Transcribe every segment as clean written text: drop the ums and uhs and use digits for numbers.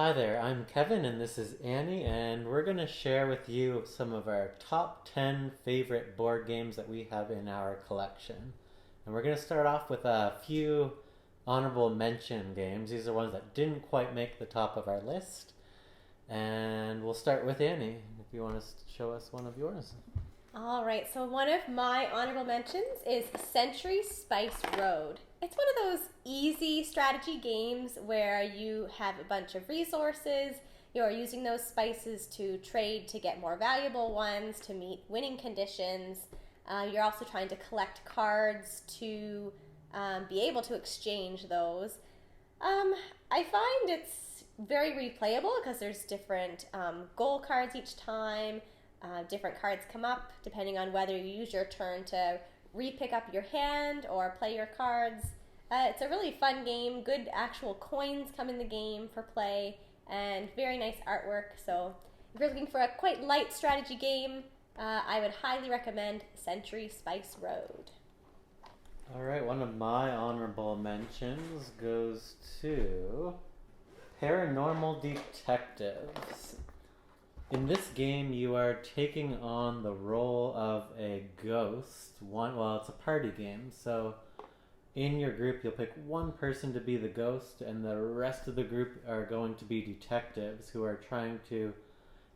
Hi there, I'm Kevin and this is Annie, and we're going to share with you some of our top 10 favorite board games that we have in our collection. And we're going to start off with a few honorable mention games. These are ones that didn't quite make the top of our list. And we'll start with Annie, if you want to show us one of yours. All right, so one of my honorable mentions is Century Spice Road. It's one of those easy strategy games where you have a bunch of resources. You're using those spices to trade to get more valuable ones, to meet winning conditions. You're also trying to collect cards to be able to exchange those. I find it's very replayable because there's different goal cards each time. Different cards come up depending on whether you use your turn to re-pick up your hand or play your cards. It's a really fun game. Good actual coins come in the game for play and very nice artwork. So if you're looking for a quite light strategy game, I would highly recommend Century Spice Road. All right, one of my honorable mentions goes to Paranormal Detectives. In this game, you are taking on the role of a ghost. It's a party game, so in your group, you'll pick one person to be the ghost, and the rest of the group are going to be detectives who are trying to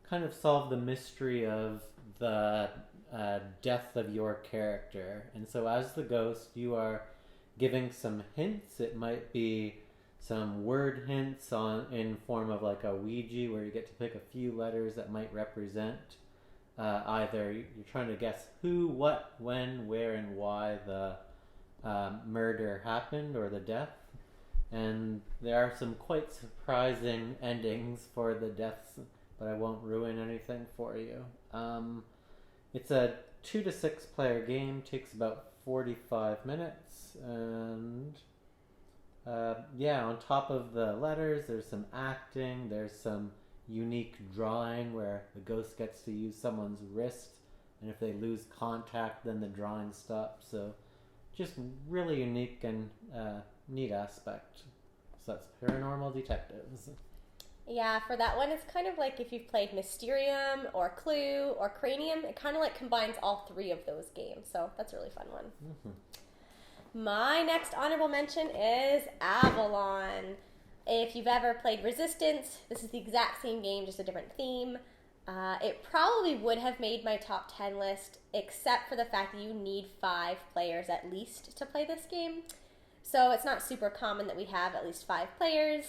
kind of solve the mystery of the death of your character. And so, as the ghost, you are giving some hints. It might be some word hints in form of like a Ouija, where you get to pick a few letters that might represent either you're trying to guess who, what, when, where, and why the murder happened or the death. And there are some quite surprising endings for the deaths, but I won't ruin anything for you. It's a 2 to 6 player game, takes about 45 minutes, and on top of the letters, there's some acting, there's some unique drawing where the ghost gets to use someone's wrist, and if they lose contact, then the drawing stops. So, just really unique and neat aspect. So that's Paranormal Detectives. Yeah, for that one, it's kind of like if you've played Mysterium or Clue or Cranium. It kind of like combines all three of those games. So that's a really fun one. Mm-hmm. My next honorable mention is Avalon. If you've ever played Resistance, this is the exact same game, just a different theme. It probably would have made my top 10 list, except for the fact that you need 5 players at least to play this game. So it's not super common that we have at least 5 players.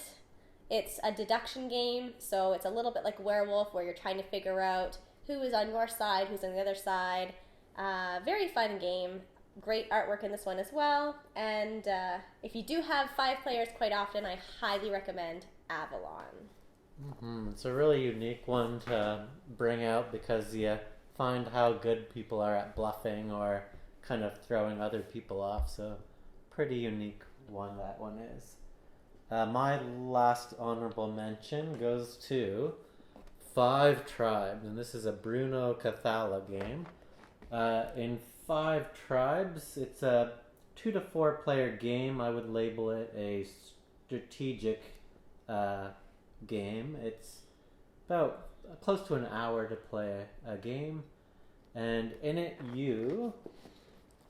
It's a deduction game, so it's a little bit like Werewolf, where you're trying to figure out who is on your side, who's on the other side. Very fun game. Great artwork in this one as well. And if you do have 5 players quite often, I highly recommend Avalon. Mm-hmm. It's a really unique one to bring out because you find how good people are at bluffing or kind of throwing other people off. So, pretty unique one that one is. My last honorable mention goes to Five Tribes, and this is a Bruno Cathala game. In Five Tribes, it's a 2 to 4 player game. I would label it a strategic game. It's about close to an hour to play a game, and in it you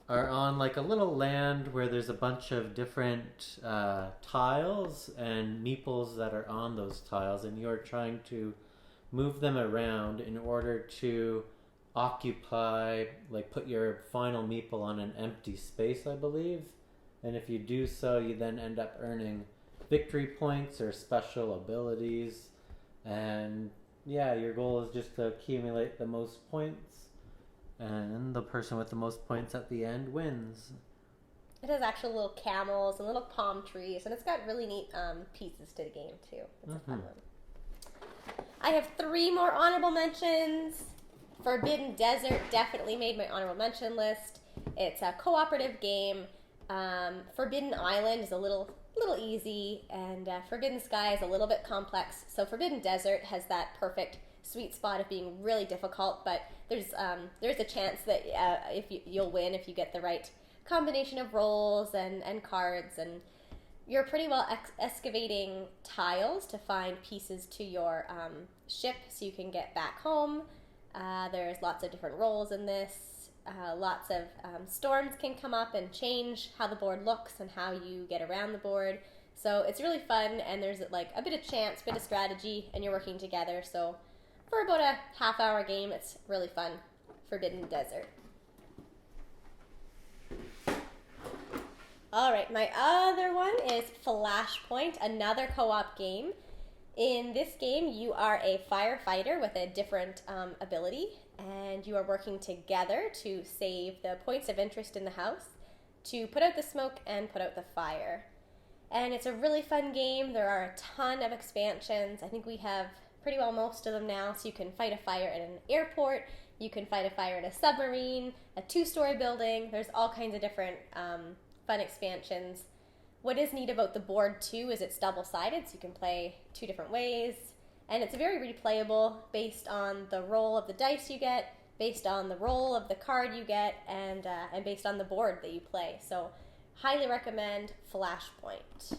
are on like a little land where there's a bunch of different tiles and meeples that are on those tiles, and you're trying to move them around in order to occupy, like put your final meeple on an empty space, I believe. And if you do so, you then end up earning victory points or special abilities. And yeah, your goal is just to accumulate the most points, and the person with the most points at the end wins. It has actual little camels and little palm trees, and it's got really neat pieces to the game too. It's a fun one. I have 3 more honorable mentions. Forbidden Desert definitely made my honorable mention list. It's a cooperative game. Forbidden Island is a little easy, and Forbidden Sky is a little bit complex. So Forbidden Desert has that perfect sweet spot of being really difficult, but there's a chance that you'll win if you get the right combination of rolls and cards, and you're pretty well excavating tiles to find pieces to your ship so you can get back home. There's lots of different roles in this. Lots of storms can come up and change how the board looks and how you get around the board. So it's really fun, and there's like a bit of chance, bit of strategy, and you're working together. So for about a half-hour game, it's really fun. Forbidden Desert. All right, my other one is Flashpoint, another co-op game. In this game, you are a firefighter with a different ability, and you are working together to save the points of interest in the house, to put out the smoke and put out the fire. And it's a really fun game. There are a ton of expansions. I think we have pretty well most of them now, so you can fight a fire at an airport, you can fight a fire in a submarine, a 2-story building. There's all kinds of different fun expansions. What is neat about the board too is it's double-sided, so you can play 2 different ways, and it's very replayable based on the roll of the dice you get, based on the roll of the card you get, and based on the board that you play. So highly recommend Flashpoint.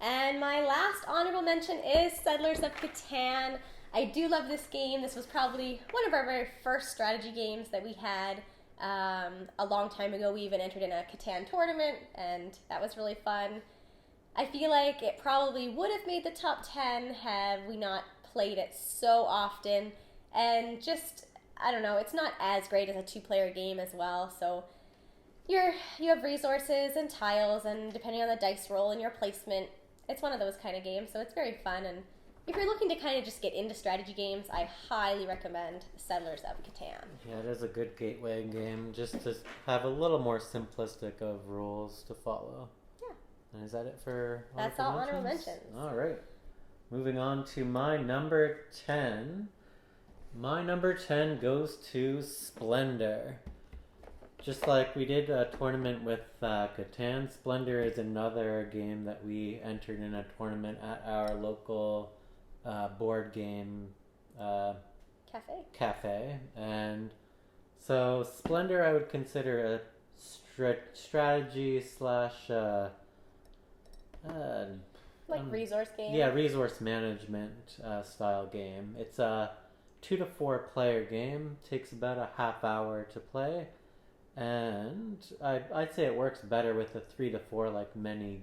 And my last honorable mention is Settlers of Catan. I do love this game. This was probably one of our very first strategy games that we had. A long time ago, we even entered in a Catan tournament, and that was really fun. I feel like it probably would have made the top 10 had we not played it so often. And just, I don't know, it's not as great as a 2-player game as well. So you have resources and tiles, and depending on the dice roll and your placement, it's one of those kind of games. So it's very fun. And if you're looking to kind of just get into strategy games, I highly recommend Settlers of Catan. Yeah, it is a good gateway game, just to have a little more simplistic of rules to follow. Yeah. And is that it for That's all honorable mentions. All right. Moving on to my number 10. My number 10 goes to Splendor. Just like we did a tournament with Catan, Splendor is another game that we entered in a tournament at our local board game cafe. And so Splendor I would consider a strategy slash resource game. Yeah, resource management style game. It's a 2 to 4 player game. Takes about a half hour to play, and I'd say it works better with a 3 to 4 like many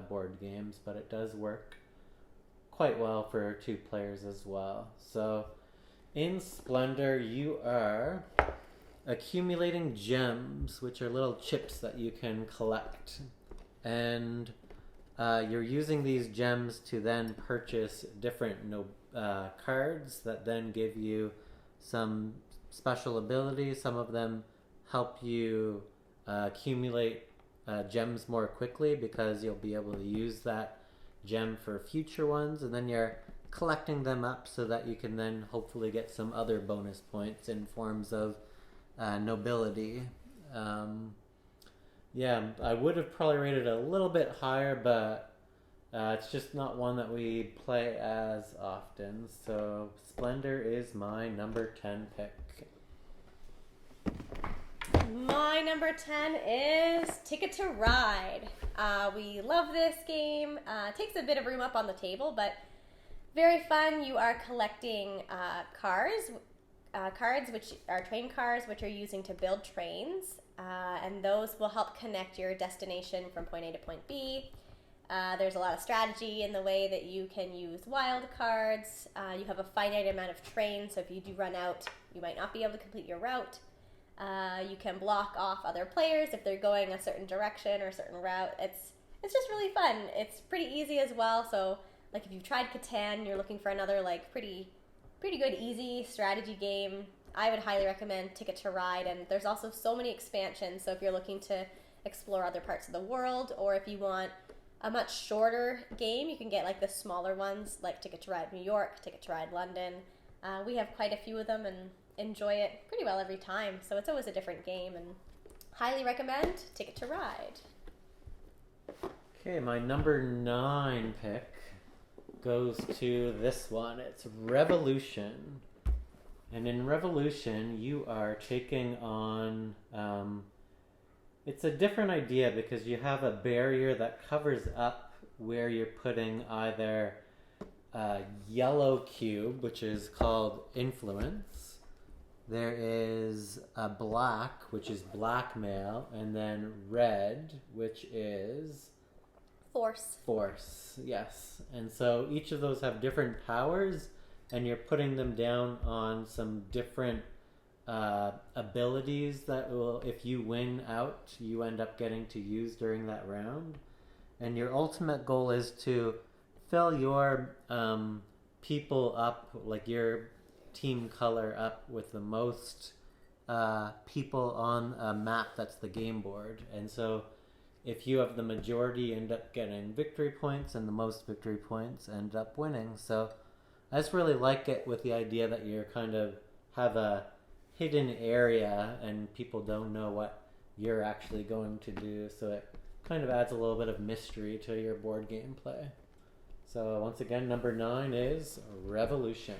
board games, but it does work quite well for 2 players as well. So in Splendor, you are accumulating gems, which are little chips that you can collect, and you're using these gems to then purchase different cards that then give you some special abilities. Some of them help you accumulate gems more quickly because you'll be able to use that gem for future ones, and then you're collecting them up so that you can then hopefully get some other bonus points in forms of nobility. Yeah, I would have probably rated it a little bit higher, but it's just not one that we play as often. So Splendor is my number 10 pick. My number 10 is Ticket to Ride. We love this game. It takes a bit of room up on the table, but very fun. You are collecting cards, which are train cars, which are using to build trains, and those will help connect your destination from point A to point B. There's a lot of strategy in the way that you can use wild cards. You have a finite amount of trains, so if you do run out, you might not be able to complete your route. You can block off other players if they're going a certain direction or a certain route. It's just really fun. It's pretty easy as well. So like if you've tried Catan, you're looking for another like pretty good easy strategy game, I would highly recommend Ticket to Ride. And there's also so many expansions. So if you're looking to explore other parts of the world, or if you want a much shorter game, you can get like the smaller ones like Ticket to Ride New York, Ticket to Ride London. We have quite a few of them and enjoy it pretty well every time. So it's always a different game, and highly recommend Ticket to Ride. Okay, my number 9 pick goes to this one. It's Revolution. And in Revolution, you are taking on It's a different idea because you have a barrier that covers up where you're putting either a yellow cube, which is called influence. There is a black, which is blackmail, and then red, which is force. Yes. And so each of those have different powers, and you're putting them down on some different abilities that will, if you win out, you end up getting to use during that round. And your ultimate goal is to fill your people up, like your team color up with the most people on a map that's the game board. And so if you have the majority, you end up getting victory points, and the most victory points end up winning. So I just really like it with the idea that you're kind of have a hidden area and people don't know what you're actually going to do. So it kind of adds a little bit of mystery to your board game play. So once again, number 9 is Revolution.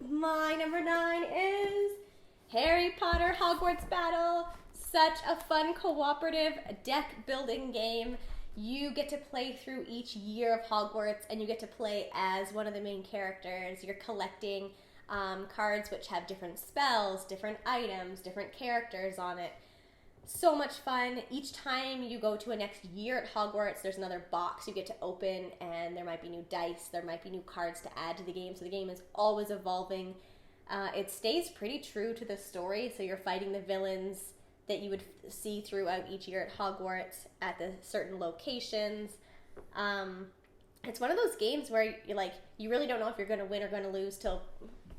My number 9 is Harry Potter Hogwarts Battle. Such a fun cooperative deck building game. You get to play through each year of Hogwarts, and you get to play as one of the main characters. You're collecting cards which have different spells, different items, different characters on it. So much fun. Each time you go to a next year at Hogwarts, there's another box you get to open, and there might be new dice, there might be new cards to add to the game, so the game is always evolving. It stays pretty true to the story, so you're fighting the villains that you would see throughout each year at Hogwarts at the certain locations. It's one of those games where you really don't know if you're going to win or going to lose till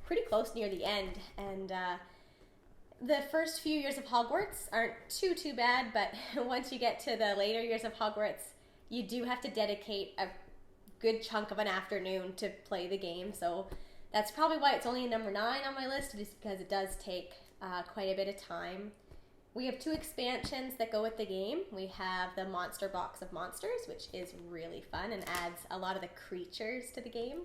pretty close near the end. And the first few years of Hogwarts aren't too bad, but once you get to the later years of Hogwarts, you do have to dedicate a good chunk of an afternoon to play the game. So that's probably why it's only number 9 on my list, is because it does take quite a bit of time. We have 2 expansions that go with the game. We have the Monster Box of Monsters, which is really fun and adds a lot of the creatures to the game.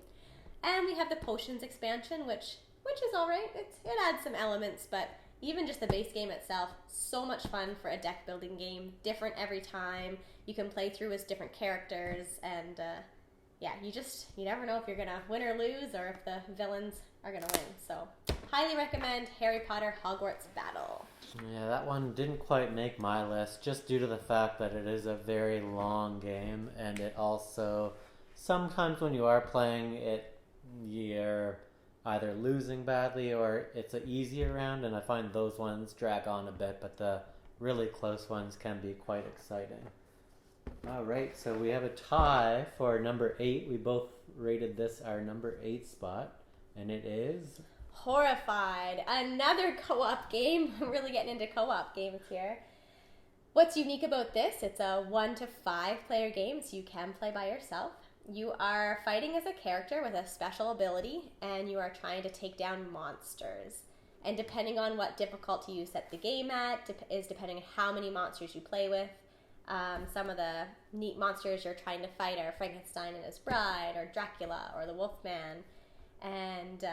And we have the Potions expansion, which is alright. It adds some elements, but even just the base game itself, so much fun for a deck building game. Different every time. You can play through as different characters, and you never know if you're going to win or lose, or if the villains are going to win. So, highly recommend Harry Potter Hogwarts Battle. Yeah, that one didn't quite make my list, just due to the fact that it is a very long game, and it also, sometimes when you are playing it, you're either losing badly or it's an easier round, and I find those ones drag on a bit, but the really close ones can be quite exciting. Alright, so we have a tie for number 8. We both rated this our number 8 spot, and it is Horrified. Another co-op game. We're really getting into co-op games here. What's unique about this? It's a 1 to 5 player game, so you can play by yourself. You are fighting as a character with a special ability, and you are trying to take down monsters. And depending on what difficulty you set the game at, is depending on how many monsters you play with. Some of the neat monsters you're trying to fight are Frankenstein and his bride, or Dracula, or the Wolfman. And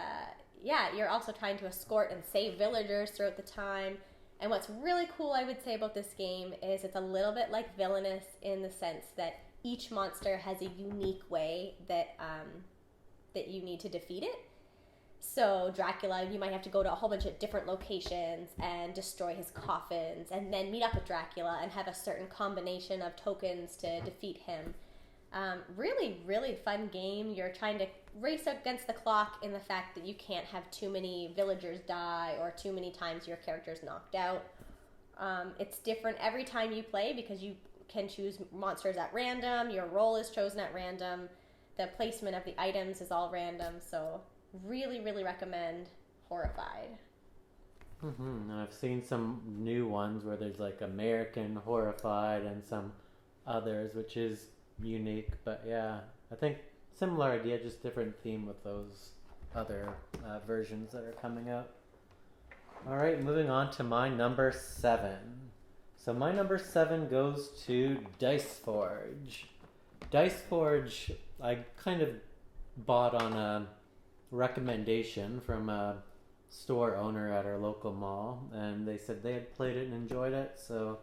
you're also trying to escort and save villagers throughout the time. And what's really cool, I would say, about this game is it's a little bit like Villainous in the sense that each monster has a unique way that you need to defeat it. So Dracula, you might have to go to a whole bunch of different locations and destroy his coffins, and then meet up with Dracula and have a certain combination of tokens to defeat him. Really, really fun game. You're trying to race against the clock in the fact that you can't have too many villagers die or too many times your character's knocked out. It's different every time you play because you can choose monsters at random. Your role is chosen at random. The placement of the items is all random. So really, really recommend Horrified. And I've seen some new ones where there's like American Horrified and some others, which is unique. But yeah, I think similar idea, just different theme with those other versions that are coming out. Alright, moving on to my number 7. So my number 7 goes to Dice Forge. Dice Forge, I kind of bought on a recommendation from a store owner at our local mall, and they said they had played it and enjoyed it, so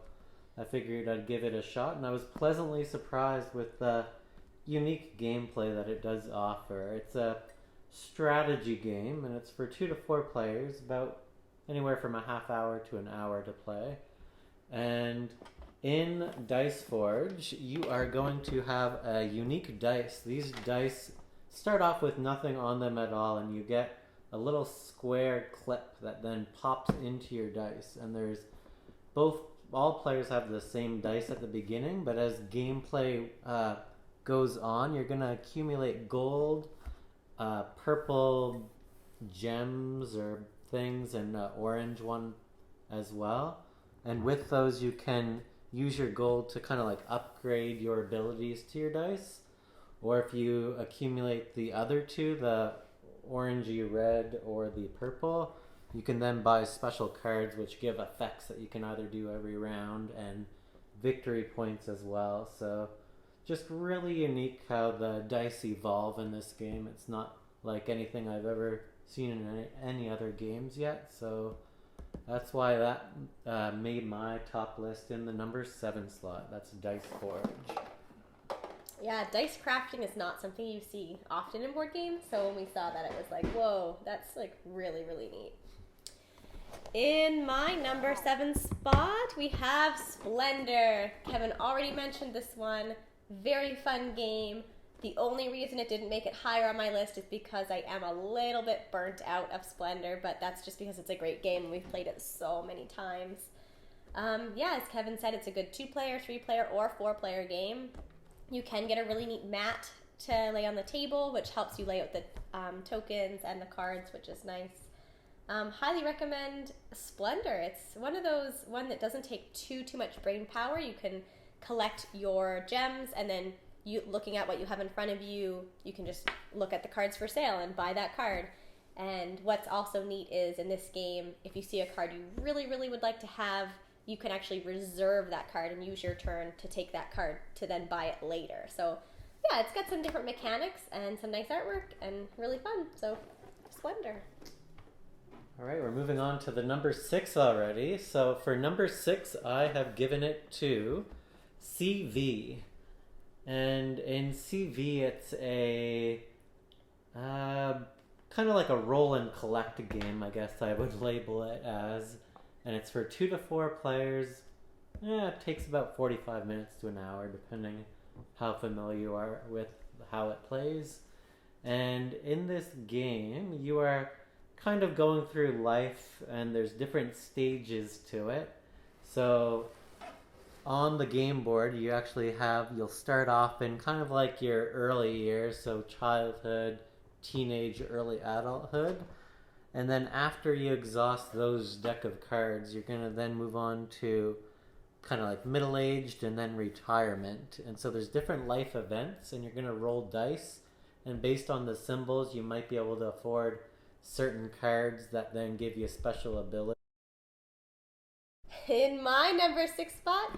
I figured I'd give it a shot, and I was pleasantly surprised with the unique gameplay that it does offer. It's a strategy game, and it's for 2 to 4 players, about anywhere from a half hour to an hour to play. And in Dice Forge, you are going to have a unique dice. These dice start off with nothing on them at all, and you get a little square clip that then pops into your dice. And there's all players have the same dice at the beginning, but as gameplay goes on, you're going to accumulate gold, purple gems or things, and orange one as well. And with those, you can use your gold to kind of like upgrade your abilities to your dice. Or if you accumulate the other two, the orangey red or the purple, you can then buy special cards which give effects that you can either do every round and victory points as well. So just really unique how the dice evolve in this game. It's not like anything I've ever seen in any other games yet. So that's why that made my top list in the number 7 slot. That's Dice Forge. Yeah, dice crafting is not something you see often in board games, so when we saw that, it was like, whoa, that's like really, really neat. In my number 7 spot, we have Splendor. Kevin already mentioned this one. Very fun game. The only reason it didn't make it higher on my list is because I am a little bit burnt out of Splendor, but that's just because it's a great game and we've played it so many times. Yeah, as Kevin said, it's a good 2-player, 3-player, or 4-player game. You can get a really neat mat to lay on the table, which helps you lay out the tokens and the cards, which is nice. Highly recommend Splendor. It's one that doesn't take too much brain power. You can collect your gems, and then looking at what you have in front of you, you can just look at the cards for sale and buy that card. And what's also neat is in this game, if you see a card you really, really would like to have, you can actually reserve that card and use your turn to take that card to then buy it later. So yeah, it's got some different mechanics and some nice artwork and really fun. So Splendor. All right, we're moving on to the number 6 already. So for number 6, I have given it to CV. And in CV, it's a kind of like a roll and collect game, I guess I would label it as. And it's for 2 to 4 players. It takes about 45 minutes to an hour, depending how familiar you are with how it plays. And in this game, you are kind of going through life, and there's different stages to it. So on the game board, you'll start off in kind of like your early years, so childhood, teenage, early adulthood. And then after you exhaust those deck of cards, you're going to then move on to kind of like middle-aged and then retirement. And so there's different life events, and you're going to roll dice. And based on the symbols, you might be able to afford certain cards that then give you special ability. In my number 6 spot,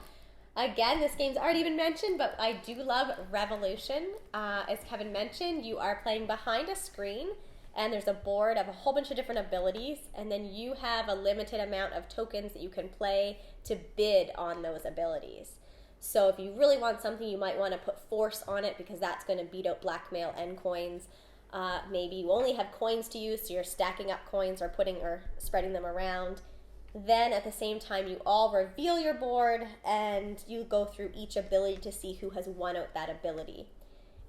again, this game's already been mentioned, but I do love Revolution. As Kevin mentioned, you are playing behind a screen, and there's a board of a whole bunch of different abilities, and then you have a limited amount of tokens that you can play to bid on those abilities. So if you really want something, you might want to put force on it because that's going to beat out blackmail and coins. Maybe you only have coins to use, so you're stacking up coins or spreading them around. Then at the same time, you all reveal your board and you go through each ability to see who has won out that ability.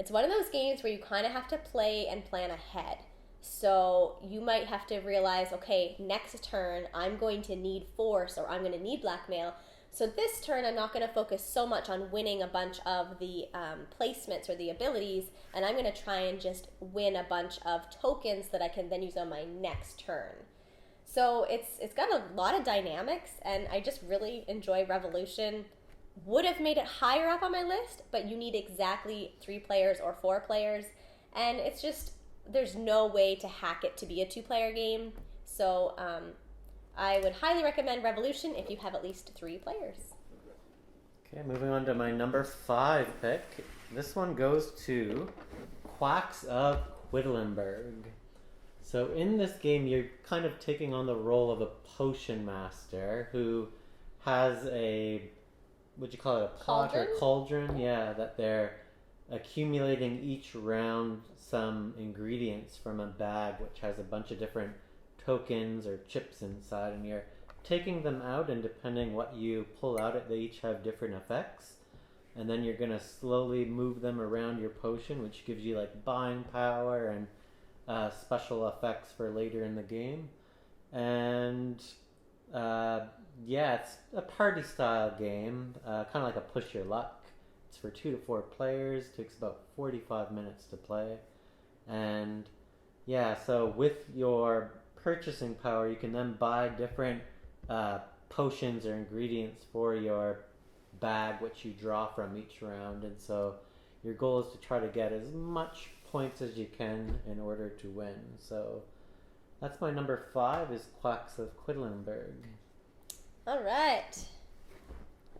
It's one of those games where you kind of have to play and plan ahead. So you might have to realize, okay, next turn I'm going to need force or I'm going to need blackmail. So this turn I'm not going to focus so much on winning a bunch of the placements or the abilities, and I'm going to try and just win a bunch of tokens that I can then use on my next turn. So it's got a lot of dynamics, and I just really enjoy Revolution. Would have made it higher up on my list, but you need exactly 3 players or 4 players, and it's just, there's no way to hack it to be a 2-player game. So I would highly recommend Revolution if you have at least 3 players. Okay, moving on to my number 5 pick. This one goes to Quacks of Quedlinburg. So in this game, you're kind of taking on the role of a potion master who has a, what do you call it, a pot or Cauldron? cauldron? Yeah, that they're accumulating each round some ingredients from a bag which has a bunch of different tokens or chips inside, and you're taking them out, and depending what you pull out, they each have different effects. And then you're gonna slowly move them around your potion, which gives you like buying power and special effects for later in the game. And uh, yeah, it's a party style game, kind of like a push your luck. It's for 2 to 4 players. Takes about 45 minutes to play. And yeah, so with your purchasing power, you can then buy different potions or ingredients for your bag, which you draw from each round. And so your goal is to try to get as much points as you can in order to win. So that's my number 5 is Quacks of Quedlinburg. All right.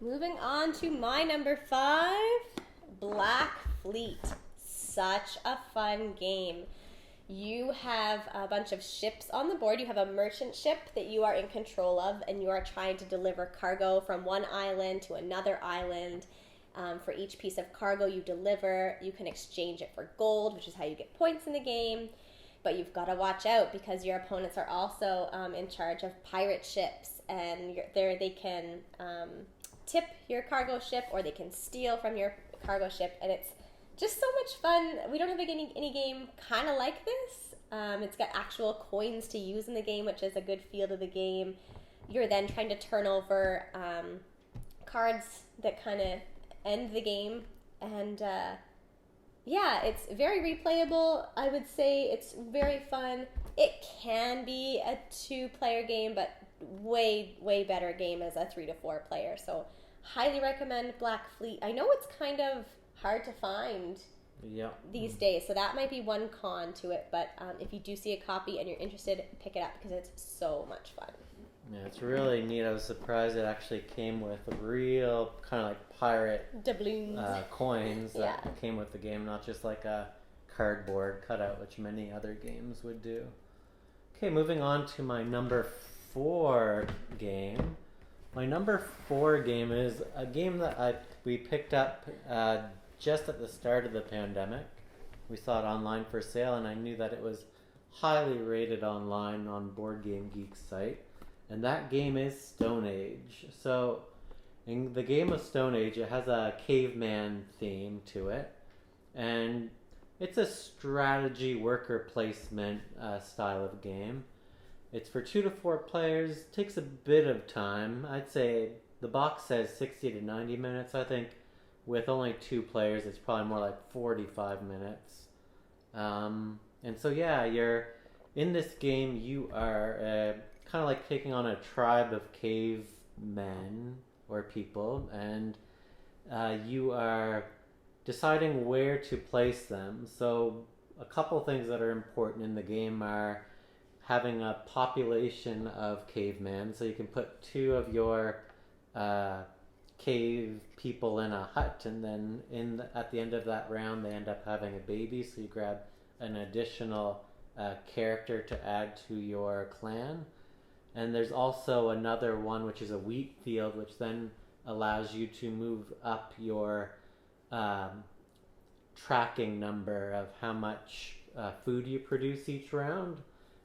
Moving on to my number 5, Black Fleet. Such a fun game. You have a bunch of ships on the board. You have a merchant ship that you are in control of, and you are trying to deliver cargo from one island to another island. For each piece of cargo you deliver, you can exchange it for gold, which is how you get points in the game. But you've got to watch out because your opponents are also in charge of pirate ships, and they can tip your cargo ship, or they can steal from your cargo ship, and it's just so much fun. We don't have any game kind of like this. It's got actual coins to use in the game, which is a good feel to the game. You're then trying to turn over cards that kind of end the game, and yeah, it's very replayable. I would say it's very fun. It can be a 2-player game, but way better game as a 3 to 4 player. So highly recommend Black Fleet. I know it's kind of hard to find these days, so that might be one con to it, but if you do see a copy and you're interested, pick it up because it's so much fun. Yeah, it's really neat. I was surprised it actually came with real kind of like pirate doubloons coins that came with the game, not just like a cardboard cutout, which many other games would do. Okay, moving on to my number 4 game. My number 4 game is a game that we picked up just at the start of the pandemic. We saw it online for sale, and I knew that it was highly rated online on Board Game Geek's site. And that game is Stone Age. So, in the game of Stone Age, it has a caveman theme to it. And it's a strategy worker placement style of game. It's for 2 to 4 players. Takes a bit of time. I'd say the box says 60 to 90 minutes. I think with only 2 players, it's probably more like 45 minutes. And so yeah, you're in this game. You are kind of like taking on a tribe of cavemen or people, and you are deciding where to place them. So a couple things that are important in the game are having a population of cavemen, so you can put 2 of your cave people in a hut, and then at the end of that round they end up having a baby, so you grab an additional character to add to your clan. And there's also another one, which is a wheat field, which then allows you to move up your tracking number of how much food you produce each round.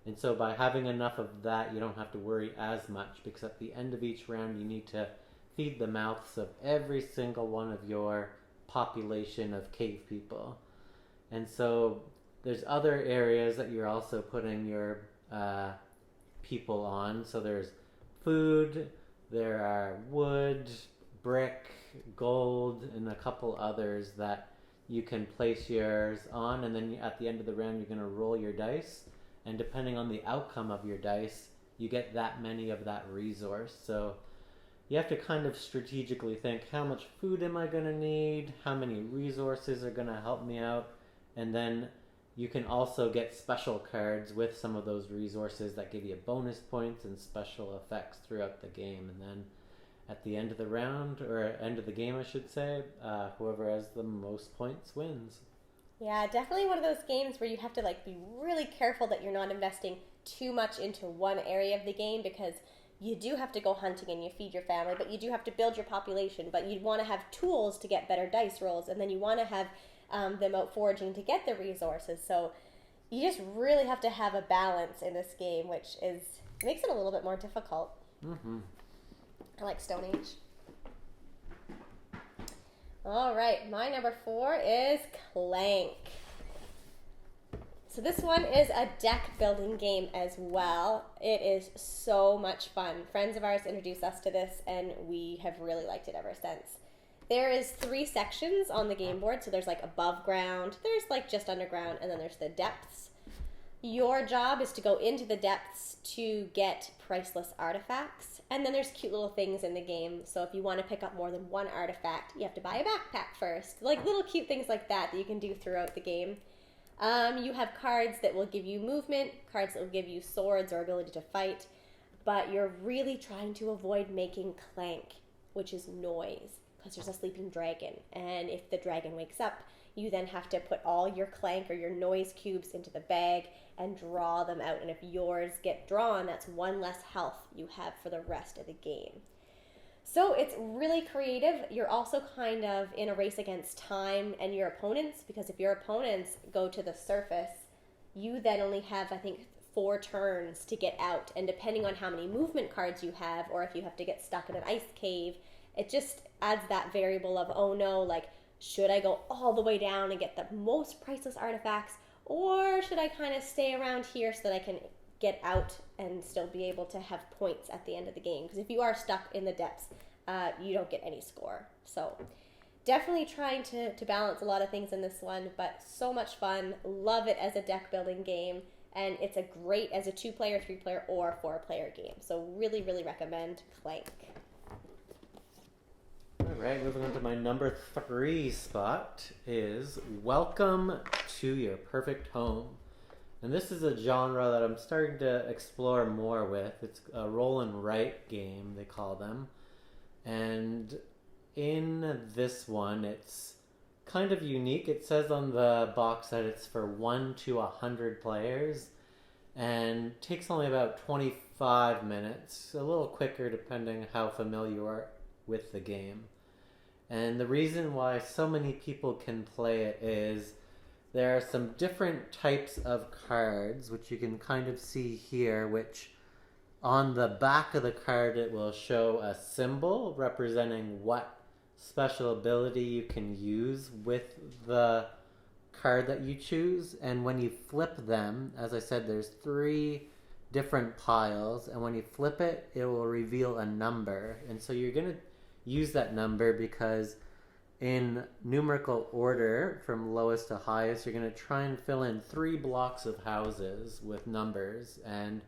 And so by having enough of that, you don't have to worry as much, because at the end of each round, you need to feed the mouths of every single one of your population of cave people. And so there's other areas that you're also putting your people on. So there's food, there are wood, brick, gold, and a couple others that you can place yours on. And then at the end of the round, you're going to roll your dice. And depending on the outcome of your dice, you get that many of that resource. So you have to kind of strategically think, how much food am I going to need? How many resources are going to help me out? And then you can also get special cards with some of those resources that give you bonus points and special effects throughout the game. And then at the end of the round, or end of the game I should say, whoever has the most points wins. Yeah, definitely one of those games where you have to like be really careful that you're not investing too much into one area of the game, because you do have to go hunting and you feed your family, but you do have to build your population, but you want to have tools to get better dice rolls, and then you want to have them out foraging to get the resources. So you just really have to have a balance in this game, which is makes it a little bit more difficult. Mm-hmm. I like Stone Age. All right, my number 4 is Clank. So this one is a deck building game as well. It is so much fun. Friends of ours introduced us to this, and we have really liked it ever since. There is 3 sections on the game board. So there's like above ground, there's like just underground, and then there's the depths. Your job is to go into the depths to get priceless artifacts. And then there's cute little things in the game. So if you want to pick up more than one artifact, you have to buy a backpack first. Like little cute things like that you can do throughout the game. You have cards that will give you movement, cards that will give you swords or ability to fight. But you're really trying to avoid making clank, which is noise, because there's a sleeping dragon. And if the dragon wakes up, you then have to put all your clank or your noise cubes into the bag and draw them out. And if yours get drawn, that's 1 less health you have for the rest of the game. So it's really creative. You're also kind of in a race against time and your opponents, because if your opponents go to the surface, you then only have, I think, 4 turns to get out. And depending on how many movement cards you have, or if you have to get stuck in an ice cave, it just adds that variable of, oh no, like, should I go all the way down and get the most priceless artifacts, or should I kind of stay around here so that I can get out and still be able to have points at the end of the game? Because if you are stuck in the depths, you don't get any score. So definitely trying to balance a lot of things in this one, but so much fun. Love it as a deck building game, and it's a great as a 2-player, 3-player, or 4-player game. So really, really recommend Clank. Alright, moving on to my number 3 spot is Welcome to Your Perfect Home. And this is a genre that I'm starting to explore more with. It's a roll and write game, they call them. And in this one, it's kind of unique. It says on the box that it's for 1 to 100 players, and takes only about 25 minutes, a little quicker depending how familiar you are with the game. And the reason why so many people can play it is there are some different types of cards, which you can kind of see here, which on the back of the card it will show a symbol representing what special ability you can use with the card that you choose. And when you flip them, as I said, there's 3 different piles, and when you flip it, it will reveal a number. And so you're going to use that number because in numerical order from lowest to highest, you're going to try and fill in 3 blocks of houses with numbers, and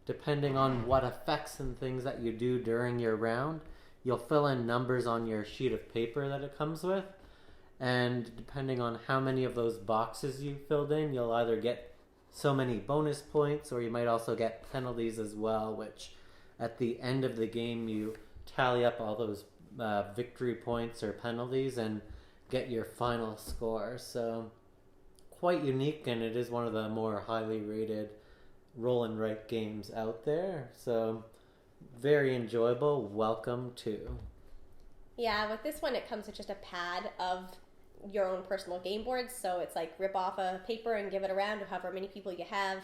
depending on what effects and things that you do during your round, you'll fill in numbers on your sheet of paper that it comes with, and depending on how many of those boxes you filled in, you'll either get so many bonus points, or you might also get penalties as well, which at the end of the game you tally up all those victory points or penalties and get your final score. So quite unique, and it is one of the more highly rated roll and write games out there. So very enjoyable. Welcome to. Yeah, with this one it comes with just a pad of your own personal game board, so it's like rip off a paper and give it around to however many people you have.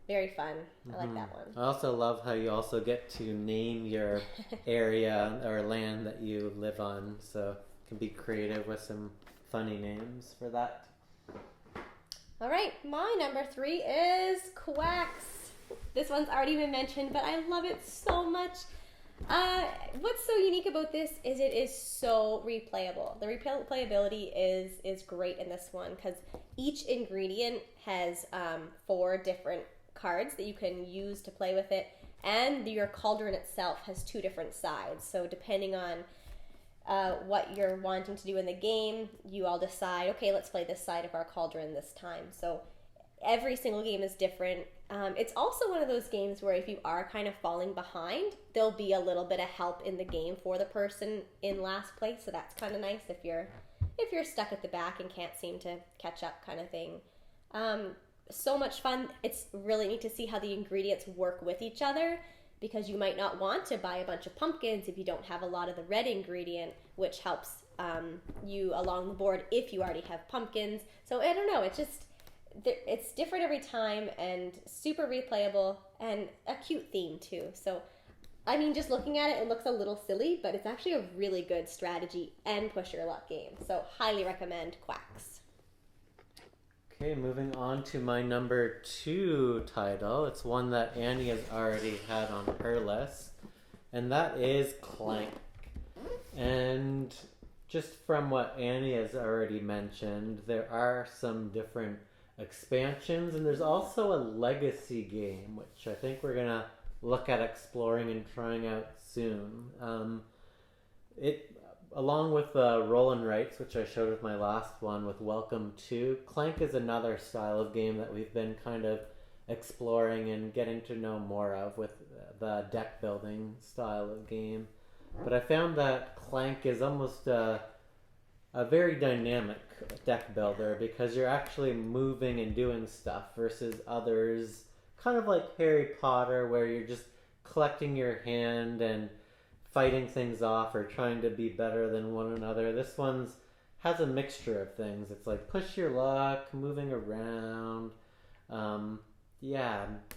Very fun. I like that one. I also love how you also get to name your area or land that you live on, so you can be creative with some funny names for that. All right, my number 3 is Quacks. This one's already been mentioned, but I love it so much. What's so unique about this is it is so replayable. The replayability is great in this one because each ingredient has 4 different cards that you can use to play with it, and your cauldron itself has 2 different sides. So depending on what you're wanting to do in the game, you all decide, okay, let's play this side of our cauldron this time. So every single game is different. It's also one of those games where if you are kind of falling behind, there'll be a little bit of help in the game for the person in last place. So that's kind of nice if if you're stuck at the back and can't seem to catch up kind of thing. So much fun. It's really neat to see how the ingredients work with each other, because you might not want to buy a bunch of pumpkins if you don't have a lot of the red ingredient, which helps you along the board if you already have pumpkins. So I don't know, it's different every time and super replayable and a cute theme too. So I mean, just looking at it, it looks a little silly, but it's actually a really good strategy and push your luck game. So highly recommend Quacks. Okay, moving on to my number 2 title. It's one that Annie has already had on her list, and that is Clank. And just from what Annie has already mentioned, there are some different expansions, and there's also a legacy game, which I think we're gonna look at exploring and trying out soon. Along with Roll and Rights, which I showed with my last one with Welcome to, Clank is another style of game that we've been kind of exploring and getting to know more of with the deck building style of game. But I found that Clank is almost a very dynamic deck builder, because you're actually moving and doing stuff versus others, kind of like Harry Potter, where you're just collecting your hand and fighting things off or trying to be better than one another. This one's has a mixture of things. It's like push your luck, moving around.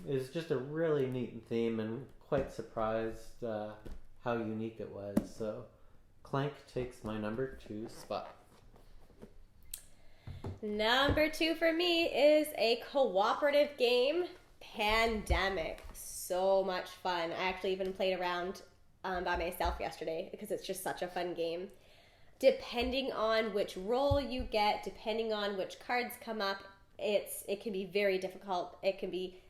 It's just a really neat theme, and quite surprised how unique it was. So Clank takes my number 2 spot. Number 2 for me is a cooperative game, Pandemic. So much fun. I actually even played around by myself yesterday because it's just such a fun game. Depending on which role you get, depending on which cards come up, it can be very difficult. It can be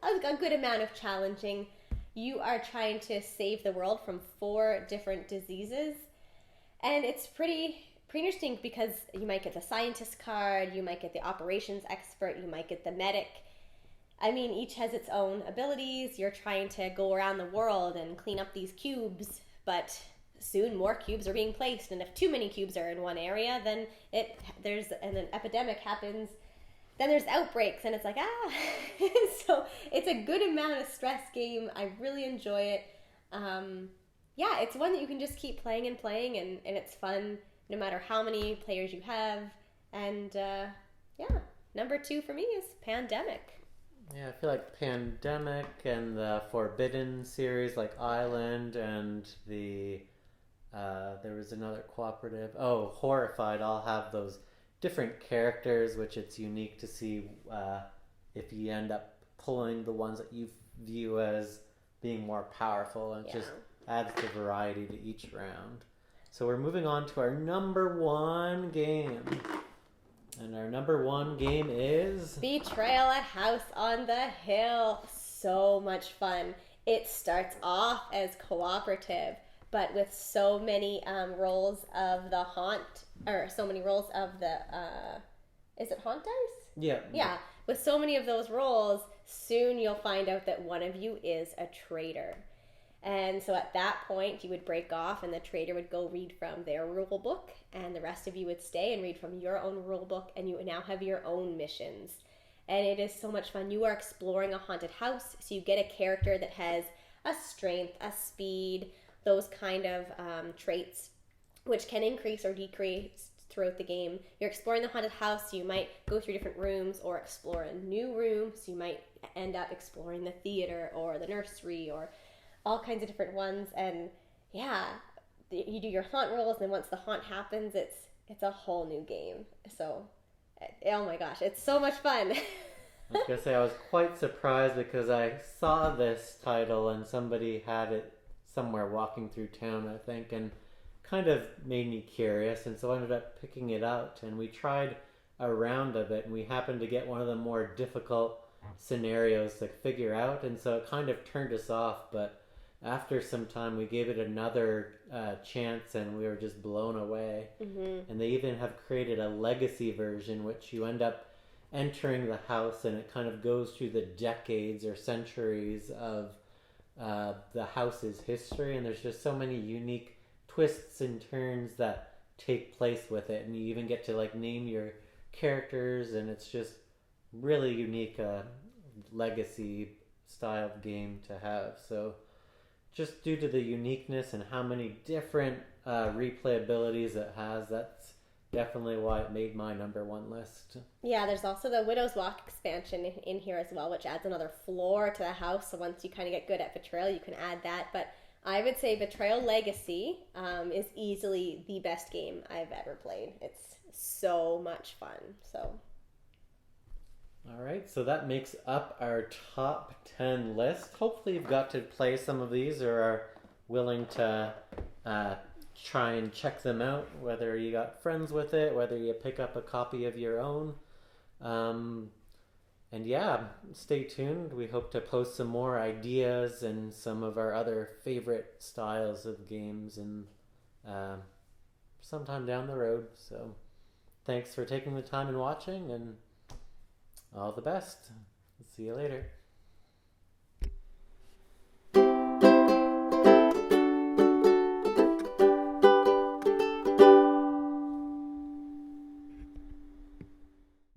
a good amount of challenging. You are trying to save the world from 4 different diseases, and it's pretty interesting because you might get the scientist card, you might get the operations expert, you might get the medic. I mean, each has its own abilities. You're trying to go around the world and clean up these cubes, but soon more cubes are being placed, and if too many cubes are in one area, then an epidemic happens. Then there's outbreaks, and it's like, So it's a good amount of stress game. I really enjoy it. It's one that you can just keep playing and playing, and it's fun no matter how many players you have. And number 2 for me is Pandemic. Yeah, I feel like Pandemic and the Forbidden series, like Island, and there was another cooperative. Oh, Horrified. All have those different characters, which it's unique to see if you end up pulling the ones that you view as being more powerful, and it just adds the variety to each round. So we're moving on to our number 1 game. And our number 1 game is Betrayal at House on the Hill. So much fun. It starts off as cooperative, but with so many rolls of the haunt, or so many rolls of the, is it haunt dice? Yeah. Yeah. With so many of those rolls, soon you'll find out that one of you is a traitor. And so at that point, you would break off, and the traitor would go read from their rule book, and the rest of you would stay and read from your own rule book, and you now have your own missions. And it is so much fun. You are exploring a haunted house, so you get a character that has a strength, a speed, those kind of traits, which can increase or decrease throughout the game. You're exploring the haunted house, so you might go through different rooms or explore a new room, so you might end up exploring the theater or the nursery or all kinds of different ones. And you do your haunt rolls, and then once the haunt happens, it's a whole new game. So oh my gosh, it's so much fun. I was gonna say, I was quite surprised because I saw this title and somebody had it somewhere walking through town, I think, and kind of made me curious, and so I ended up picking it out, and we tried a round of it, and we happened to get one of the more difficult scenarios to figure out, and so it kind of turned us off. But after some time, we gave it another chance, and we were just blown away. Mm-hmm. And they even have created a legacy version, which you end up entering the house, and it kind of goes through the decades or centuries of the house's history. And there's just so many unique twists and turns that take place with it, and you even get to like name your characters, and it's just really unique legacy style of game to have. So just due to the uniqueness and how many different replayabilities it has, that's definitely why it made my number one list. Yeah, there's also the Widow's Walk expansion in here as well, which adds another floor to the house. So once you kind of get good at Betrayal, you can add that. But I would say Betrayal Legacy is easily the best game I've ever played. It's so much fun. So. All right, so that makes up our top 10 list. Hopefully you've got to play some of these or are willing to try and check them out, whether you got friends with it, whether you pick up a copy of your own. And yeah, stay tuned. We hope to post some more ideas and some of our other favorite styles of games and sometime down the road. So thanks for taking the time and watching, and all the best. See you later.